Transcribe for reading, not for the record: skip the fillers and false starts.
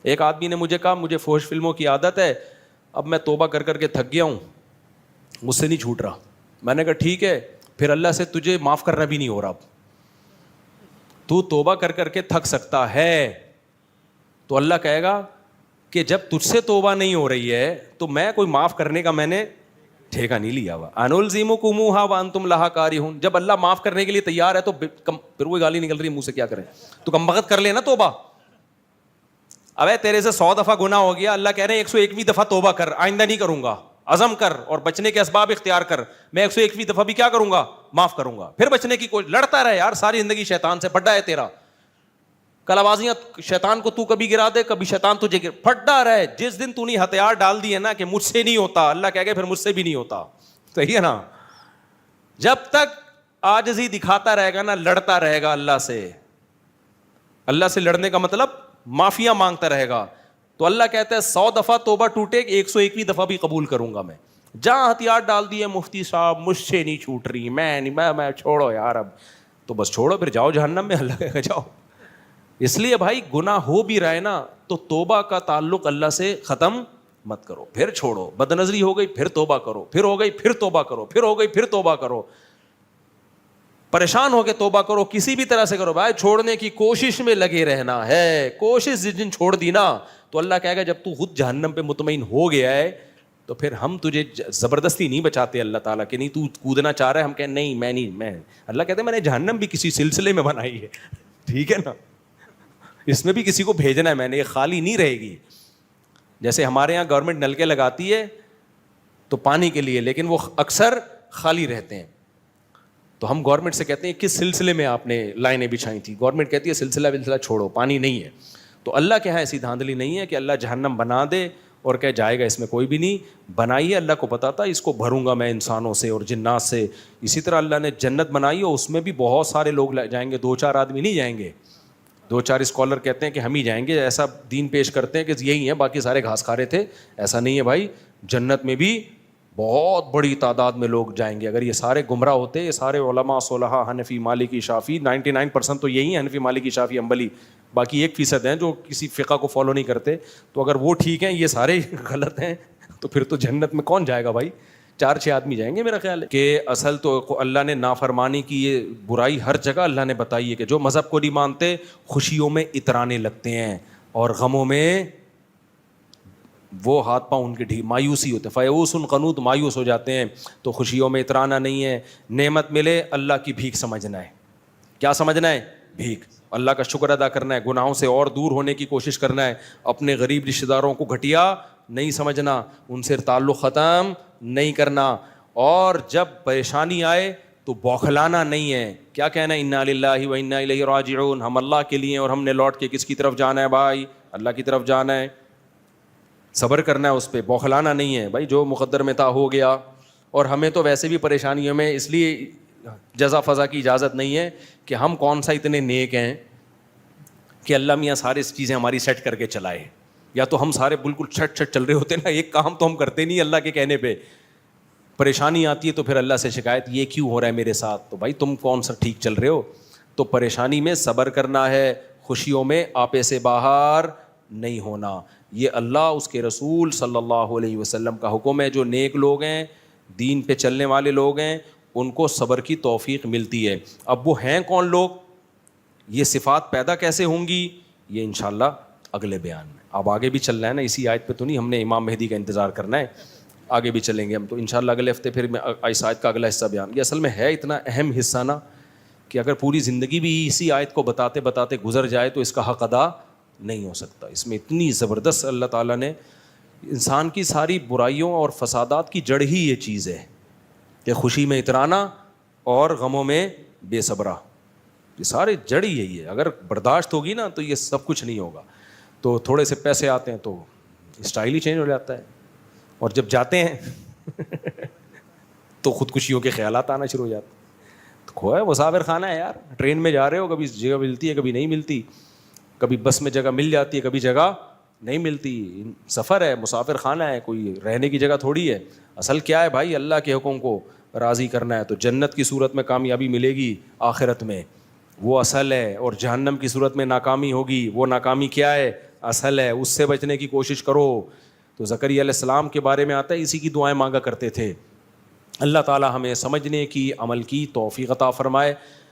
ایک آدمی نے مجھے کہا مجھے فحش فلموں کی عادت ہے, اب میں توبہ کر کر کے تھک گیا ہوں, مجھ سے نہیں چھوٹ رہا. میں نے کہا ٹھیک ہے, پھر اللہ سے تجھے معاف کرنا بھی نہیں ہو رہا. اب تو توبہ کر کر کے تھک سکتا ہے, تو اللہ کہے گا کہ جب تجھ سے توبہ نہیں ہو رہی ہے تو میں کوئی معاف کرنے کا میں نے ٹھیکہ نہیں لیا ہوا. انلزمکموہا وانتم لہا کارہون. جب اللہ معاف کرنے کے لیے تیار ہے تو پھر وہی گالی نکل رہی ہے منہ سے, کیا کریں, تو کم بخت کر لینا توبہ. ابے تیرے سے 100 دفعہ گناہ ہو گیا, اللہ کہہ رہے ہیں 101ویں دفعہ توبہ کر, آئندہ نہیں کروں گا, عزم کر اور بچنے کے اسباب اختیار کر, میں 101ویں دفعہ بھی کیا کروں گا, معاف کروں گا. پھر بچنے کی کوئی لڑتا رہے یار, ساری زندگی شیطان سے پھڈا ہے تیرا. کلابازیاں شیطان کو تو کبھی گرا دے, کبھی شیطان تجھے پھڈا رہے. جس دن تو نے ہتھیار ڈال دیے نا کہ مجھ سے نہیں ہوتا, اللہ کہے گا پھر مجھ سے بھی نہیں ہوتا. صحیح ہے نا. جب تک عاجزی دکھاتا رہے گا نا, لڑتا رہے گا اللہ سے. اللہ سے لڑنے کا مطلب معافیاں مانگتا رہے گا. تو اللہ کہتا ہے 100 دفعہ توبہ ٹوٹے, 101ویں دفعہ بھی قبول کروں گا میں. جہاں ہتھیار ڈال دیے مفتی صاحب مجھ سے نہیں چھوٹ رہی, میں چھوڑو یار, اب تو بس چھوڑو, پھر جاؤ جہنم میں. اللہ کہے گا جاؤ. اس لیے بھائی گناہ ہو بھی رہا ہے نا تو توبہ کا تعلق اللہ سے ختم مت کرو, پھر چھوڑو. بد نظری ہو گئی پھر توبہ کرو, پھر ہو گئی پھر توبہ کرو, پھر ہو گئی پھر توبہ کرو. پریشان ہو کے توبہ کرو, کسی بھی طرح سے کرو بھائی, چھوڑنے کی کوشش میں لگے رہنا ہے. کوشش جس دن چھوڑ دی نا تو اللہ کہے گا جب تو خود جہنم پہ مطمئن ہو گیا ہے تو پھر ہم تجھے زبردستی نہیں بچاتے. اللہ تعالیٰ کہ نہیں تو کودنا چاہ رہا ہے, ہم کہیں نہیں میں نہیں, میں اللہ کہتے ہیں میں نے جہنم بھی کسی سلسلے میں بنائی ہے, ٹھیک ہے نا, اس میں بھی کسی کو بھیجنا ہے میں نے, یہ خالی نہیں رہے گی. جیسے ہمارے یہاں گورنمنٹ نلکے لگاتی ہے تو پانی کے لیے, لیکن وہ اکثر خالی رہتے ہیں. تو ہم گورنمنٹ سے کہتے ہیں کس سلسلے میں آپ نے لائنیں بچھائی تھی, گورنمنٹ کہتی ہے سلسلہ چھوڑو, پانی نہیں ہے. تو اللہ کے یہاں ایسی دھاندلی نہیں ہے کہ اللہ جہنم بنا دے اور کہ جائے گا اس میں کوئی بھی نہیں. بنائی ہے اللہ کو پتا تھا اس کو بھروں گا میں انسانوں سے اور جنات سے. اسی طرح اللہ نے جنت بنائی اور اس میں بھی بہت سارے لوگ جائیں گے, 2-4 آدمی نہیں جائیں گے. 2-4 اسکالر کہتے ہیں کہ ہم ہی جائیں گے, ایسا دین پیش کرتے ہیں کہ یہی ہیں باقی سارے گھاس کھا رہے تھے. ایسا نہیں ہے بھائی, جنت میں بھی بہت بڑی تعداد میں لوگ جائیں گے. اگر یہ سارے گمراہ ہوتے, یہ سارے علماء صلحاء حنفی مالکی شافعی 99% تو یہی ہیں, حنفی مالکی شافعی حنبلی, باقی 1% ہیں جو کسی فقہ کو فالو نہیں کرتے. تو اگر وہ ٹھیک ہیں, یہ سارے غلط ہیں, تو پھر تو جنت میں کون جائے گا بھائی, 4-6 آدمی جائیں گے میرا خیال ہے. کہ اصل تو اللہ نے نافرمانی کی یہ برائی ہر جگہ اللہ نے بتائی ہے کہ جو مذہب کو نہیں مانتے خوشیوں میں اترانے لگتے ہیں اور غموں میں وہ ہاتھ پاؤں ان کے مایوسی ہوتے ہیں. فیئوس قنوط, مایوس ہو جاتے ہیں. تو خوشیوں میں اترانا نہیں ہے. نعمت ملے اللہ کی بھیک سمجھنا ہے. کیا سمجھنا ہے؟ بھیک. اللہ کا شکر ادا کرنا ہے, گناہوں سے اور دور ہونے کی کوشش کرنا ہے. اپنے غریب رشتہ داروں کو گھٹیا نہیں سمجھنا, ان سے تعلق ختم نہیں کرنا. اور جب پریشانی آئے تو بوکھلانا نہیں ہے. کیا کہنا ہے؟ انا للہ و انا الیہ راجعون, ہم اللہ کے لیے اور ہم نے لوٹ کے کس کی طرف جانا ہے بھائی؟ اللہ کی طرف جانا ہے. صبر کرنا ہے اس پہ, بوکھلانا نہیں ہے بھائی. جو مقدر میں تھا ہو گیا. اور ہمیں تو ویسے بھی پریشانیوں میں اس لیے جزا فضا کی اجازت نہیں ہے کہ ہم کون سا اتنے نیک ہیں کہ اللہ میاں ساری چیزیں ہماری سیٹ کر کے چلائے. یا تو ہم سارے بالکل چھٹ چل رہے ہوتے نا, ایک کام تو ہم کرتے نہیں اللہ کے کہنے پہ. پریشانی آتی ہے تو پھر اللہ سے شکایت, یہ کیوں ہو رہا ہے میرے ساتھ؟ تو بھائی تم کون سا ٹھیک چل رہے ہو؟ تو پریشانی میں صبر کرنا ہے, خوشیوں میں آپے سے باہر نہیں ہونا. یہ اللہ اس کے رسول صلی اللہ علیہ وسلم کا حکم ہے. جو نیک لوگ ہیں, دین پہ چلنے والے لوگ ہیں, ان کو صبر کی توفیق ملتی ہے. اب وہ ہیں کون لوگ, یہ صفات پیدا کیسے ہوں گی, یہ انشاءاللہ اگلے بیان میں. اب آگے بھی چل رہا ہے نا, اسی آیت پہ تو نہیں, ہم نے امام مہدی کا انتظار کرنا ہے, آگے بھی چلیں گے ہم. تو انشاءاللہ اگلے ہفتے پھر میں اس آیت کا اگلا حصہ بیان. یہ اصل میں ہے اتنا اہم حصہ نا کہ اگر پوری زندگی بھی اسی آیت کو بتاتے بتاتے گزر جائے تو اس کا حق ادا نہیں ہو سکتا. اس میں اتنی زبردست اللہ تعالیٰ نے انسان کی ساری برائیوں اور فسادات کی جڑ ہی یہ چیز ہے کہ خوشی میں اترانا اور غموں میں بے صبرا. یہ سارے جڑ ہی یہی ہے. اگر برداشت ہوگی نا تو یہ سب کچھ نہیں ہوگا. تو تھوڑے سے پیسے آتے ہیں تو اسٹائل ہی چینج ہو جاتا ہے, اور جب جاتے ہیں تو خودکشیوں کے خیالات آنا شروع ہو جاتے ہیں. تو کھویا مسافر خانہ ہے یار, ٹرین میں جا رہے ہو, کبھی جگہ ملتی ہے کبھی نہیں ملتی, کبھی بس میں جگہ مل جاتی ہے کبھی جگہ نہیں ملتی. سفر ہے, مسافر خانہ ہے, کوئی رہنے کی جگہ تھوڑی ہے. اصل کیا ہے بھائی؟ اللہ کے حکم کو راضی کرنا ہے. تو جنت کی صورت میں کامیابی ملے گی آخرت میں, وہ اصل ہے. اور جہنم کی صورت میں ناکامی ہوگی, وہ ناکامی کیا ہے؟ اصل ہے, اس سے بچنے کی کوشش کرو. تو زکریا علیہ السلام کے بارے میں آتا ہے اسی کی دعائیں مانگا کرتے تھے. اللہ تعالیٰ ہمیں سمجھنے کی, عمل کی توفیق عطا فرمائے.